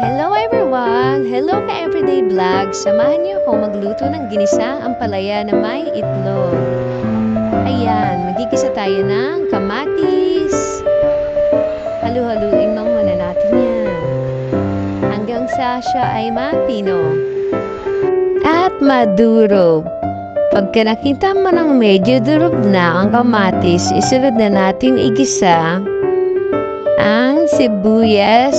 Hello everyone! Hello ka Everyday Vlog! Samahan niyo ako magluto ng ginisang ampalaya na may itlog. Ayan, magigisa tayo ng kamatis. Halu-haluin lang muna natin yan. Hanggang sa siya ay mapino. At madurog. Pagka nakita mo ng medyo durog na ang kamatis, isunod na natin igisa ang sibuyas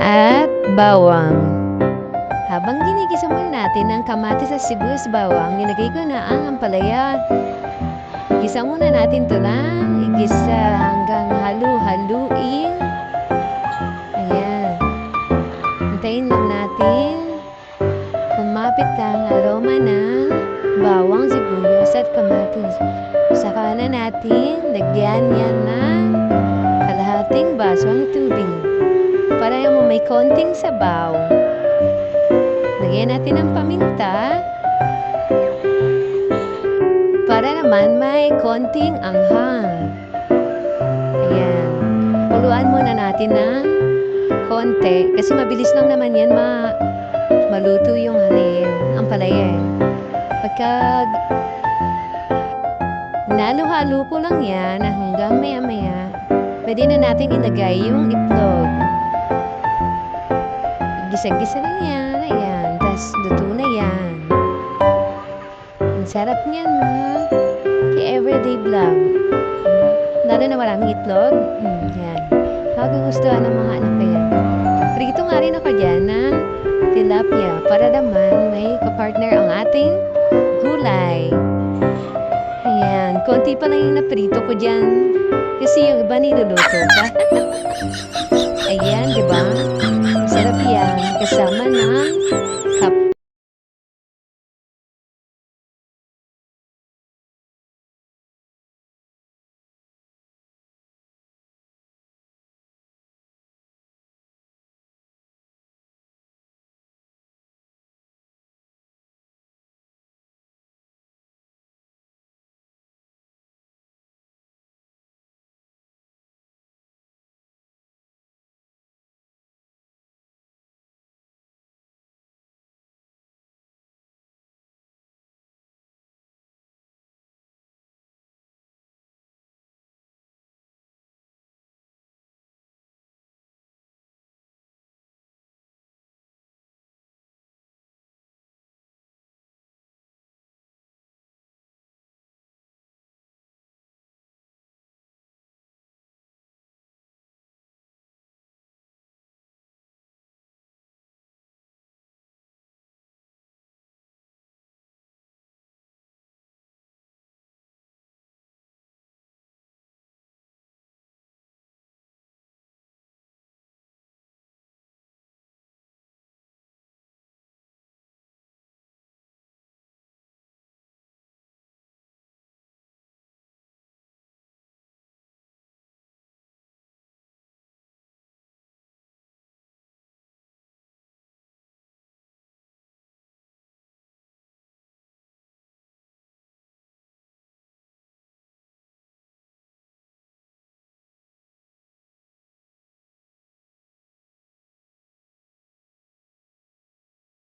at bawang. Habang ginigisa muna natin ang kamatis at sibuyas bawang, nilagay ko na ang ampalaya. Igisa muna natin ito lang, igisa hanggang halu-haluin. Ayan. Hintayin lang natin kumapit ang aroma ng bawang, sibuyas at kamatis. Saka na natin lagyan yan ng kalahating baso ng tubig para yung may konting sabaw. Lagyan natin ng paminta para naman may konting anghang. Ayan. Kuluan muna natin ng konti kasi mabilis lang naman yan maluto yung ampalaya. Pagka nalo-halo ko lang yan hanggang maya-maya, pwede na natin ilagay yung itlog. Gisa-gisa lang yan. Ayan. Tapos luto na yan. Ang sarap niyan kay Everyday Vlog. Lalo na maraming itlog. Yan. Magugustuhan ng mga anak ko yan. Prito nga rin ako dyan ng tilapia para naman may kapartner ang ating gulay. Ayan. Konti pa lang yung naprito ko dyan. Kasi yung iba niluluto pa. Ayan, di ba? Masarap yan. Kasama ng